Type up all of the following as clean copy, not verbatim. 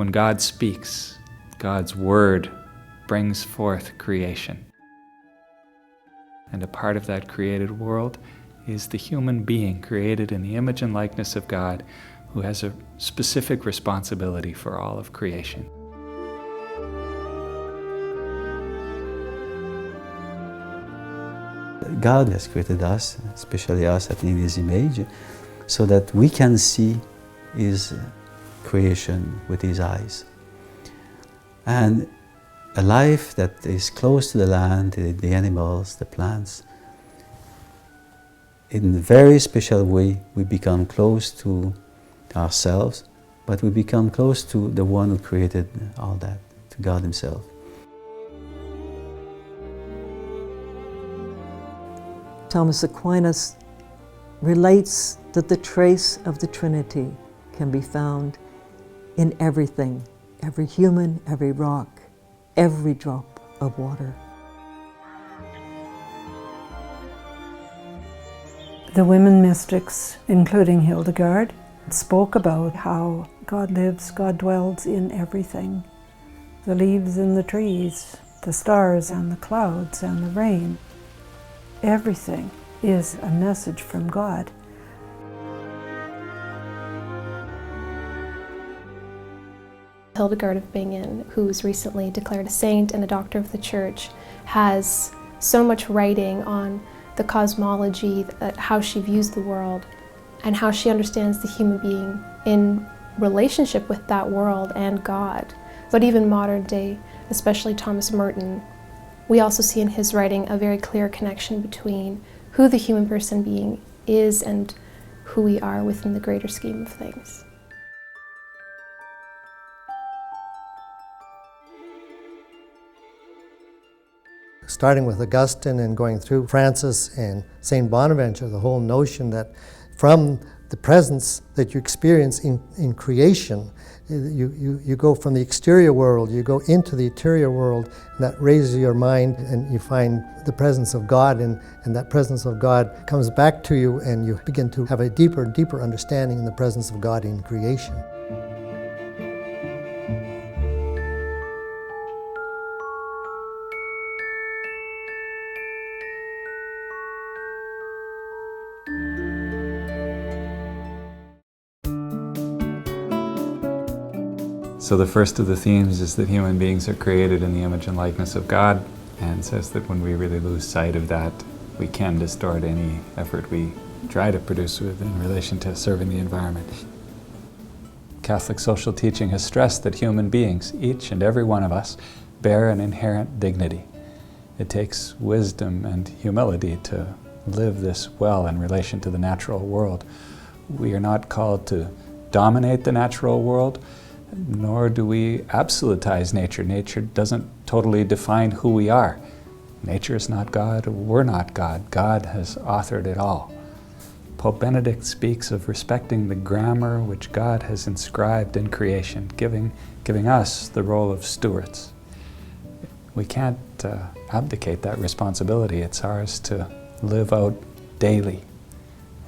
When God speaks, God's word brings forth creation. And a part of that created world is the human being created in the image and likeness of God, who has a specific responsibility for all of creation. God has created us, especially us in His image, so that we can see His creation with His eyes. And a life that is close to the land, the animals, the plants, in a very special way we become close to ourselves, but we become close to the one who created all that, to God Himself. Thomas Aquinas relates that the trace of the Trinity can be found in everything, every human, every rock, every drop of water. The women mystics, including Hildegard, spoke about how God lives, God dwells in everything. The leaves in the trees, the stars and the clouds and the rain. Everything is a message from God. Hildegard of Bingen, who was recently declared a saint and a doctor of the Church, has so much writing on the cosmology, how she views the world, and how she understands the human being in relationship with that world and God. But even modern day, especially Thomas Merton, we also see in his writing a very clear connection between who the human person being is and who we are within the greater scheme of things. Starting with Augustine and going through Francis and St. Bonaventure, the whole notion that from the presence that you experience in creation, you go from the exterior world, you go into the interior world, and that raises your mind and you find the presence of God, and that presence of God comes back to you and you begin to have a deeper and deeper understanding in the presence of God in creation. So the first of the themes is that human beings are created in the image and likeness of God, and says that when we really lose sight of that, we can distort any effort we try to produce with in relation to serving the environment. Catholic social teaching has stressed that human beings, each and every one of us, bear an inherent dignity. It takes wisdom and humility to live this well in relation to the natural world. We are not called to dominate the natural world, nor do we absolutize nature. Nature doesn't totally define who we are. Nature is not God, we're not God. God has authored it all. Pope Benedict speaks of respecting the grammar which God has inscribed in creation, giving us the role of stewards. We can't abdicate that responsibility. It's ours to live out daily.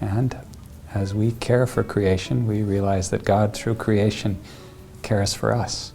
And as we care for creation, we realize that God, through creation, cares for us.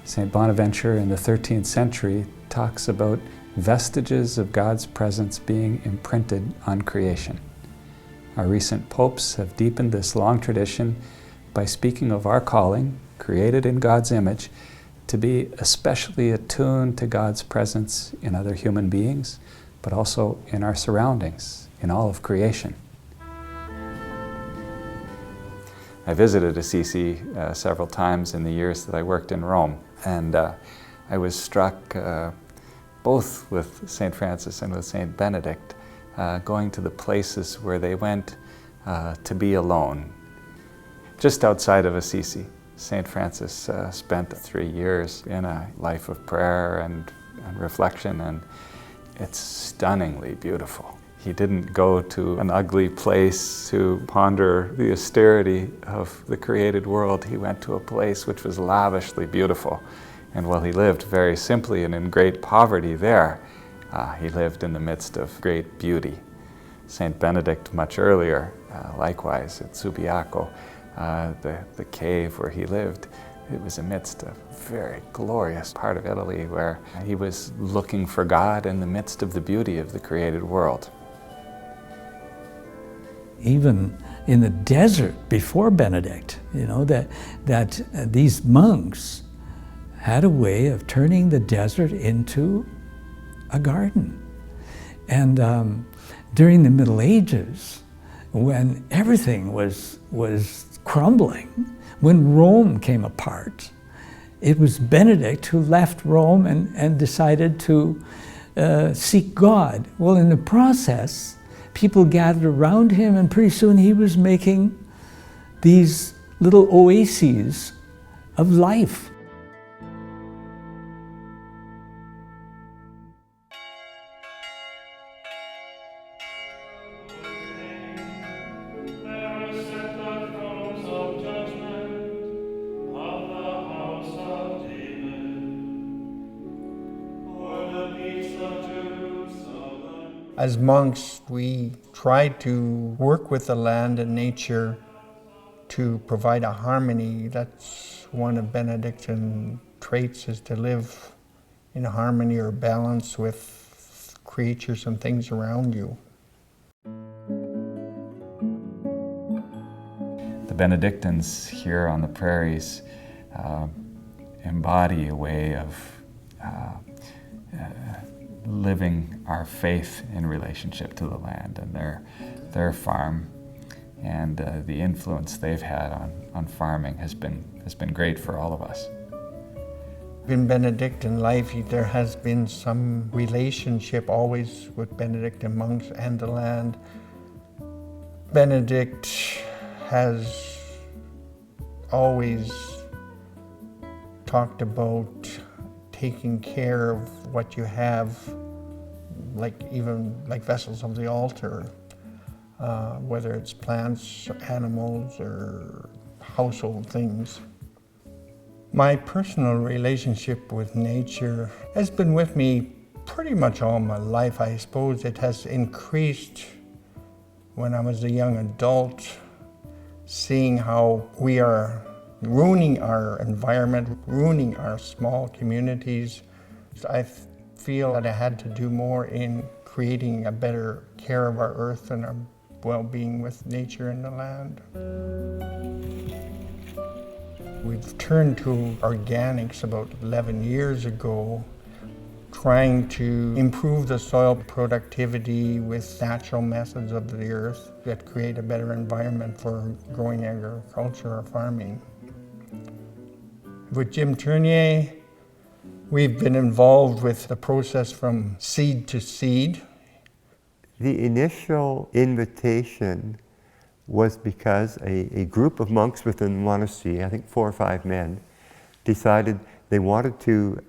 St. Bonaventure in the 13th century talks about vestiges of God's presence being imprinted on creation. Our recent popes have deepened this long tradition by speaking of our calling, created in God's image, to be especially attuned to God's presence in other human beings, but also in our surroundings, in all of creation. I visited Assisi several times in the years that I worked in Rome, and I was struck both with St. Francis and with St. Benedict, going to the places where they went to be alone. Just outside of Assisi, St. Francis spent 3 years in a life of prayer and reflection, and it's stunningly beautiful. He didn't go to an ugly place to ponder the austerity of the created world. He went to a place which was lavishly beautiful. And while he lived very simply and in great poverty there, he lived in the midst of great beauty. St. Benedict, much earlier, likewise at Subiaco, the cave where he lived, it was amidst a very glorious part of Italy where he was looking for God in the midst of the beauty of the created world. Even in the desert before Benedict, you know, that these monks had a way of turning the desert into a garden. And during the Middle Ages, when everything was crumbling, when Rome came apart, it was Benedict who left Rome and decided to seek God. Well, in the process, people gathered around him, and pretty soon he was making these little oases of life. As monks, we try to work with the land and nature to provide a harmony. That's one of Benedictine traits, is to live in harmony or balance with creatures and things around you. The Benedictines here on the prairies embody a way of living our faith in relationship to the land and their farm, and the influence they've had on farming has been great for all of us. In Benedictine life, there has been some relationship always with Benedictine monks and the land. Benedict has always talked about taking care of what you have, even like vessels of the altar, whether it's plants, animals, or household things. My personal relationship with nature has been with me pretty much all my life. I suppose it has increased when I was a young adult, seeing how we are ruining our environment, ruining our small communities. I feel that I had to do more in creating a better care of our earth and our well-being with nature and the land. We've turned to organics about 11 years ago, trying to improve the soil productivity with natural methods of the earth that create a better environment for growing agriculture or farming. With Jim Tournier, we've been involved with the process from seed to seed. The initial invitation was because a group of monks within the monastery, I think 4 or 5 men, decided they wanted to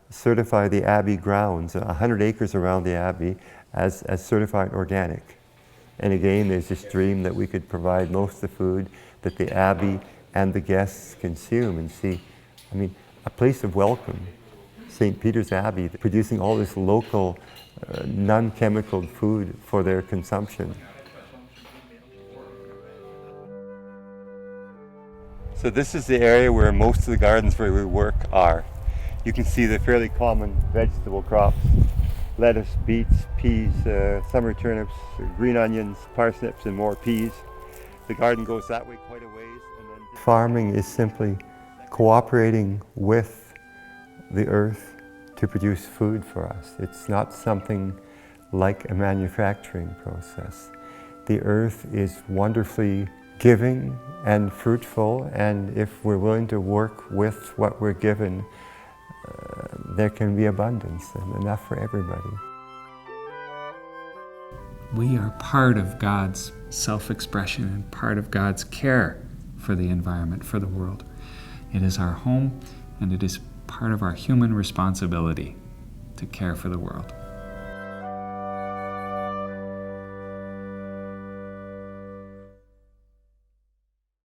certify the abbey grounds, 100 acres around the abbey, as certified organic. And again, there's this dream that we could provide most of the food that the abbey and the guests consume and see. I mean, a place of welcome. St. Peter's Abbey, producing all this local, non-chemical food for their consumption. So this is the area where most of the gardens where we work are. You can see the fairly common vegetable crops: lettuce, beets, peas, summer turnips, green onions, parsnips, and more peas. The garden goes that way quite a ways. And then farming is simply cooperating with the earth to produce food for us. It's not something like a manufacturing process. The earth is wonderfully giving and fruitful, and if we're willing to work with what we're given, there can be abundance and enough for everybody. We are part of God's self-expression and part of God's care for the environment, for the world. It is our home, and it is part of our human responsibility to care for the world.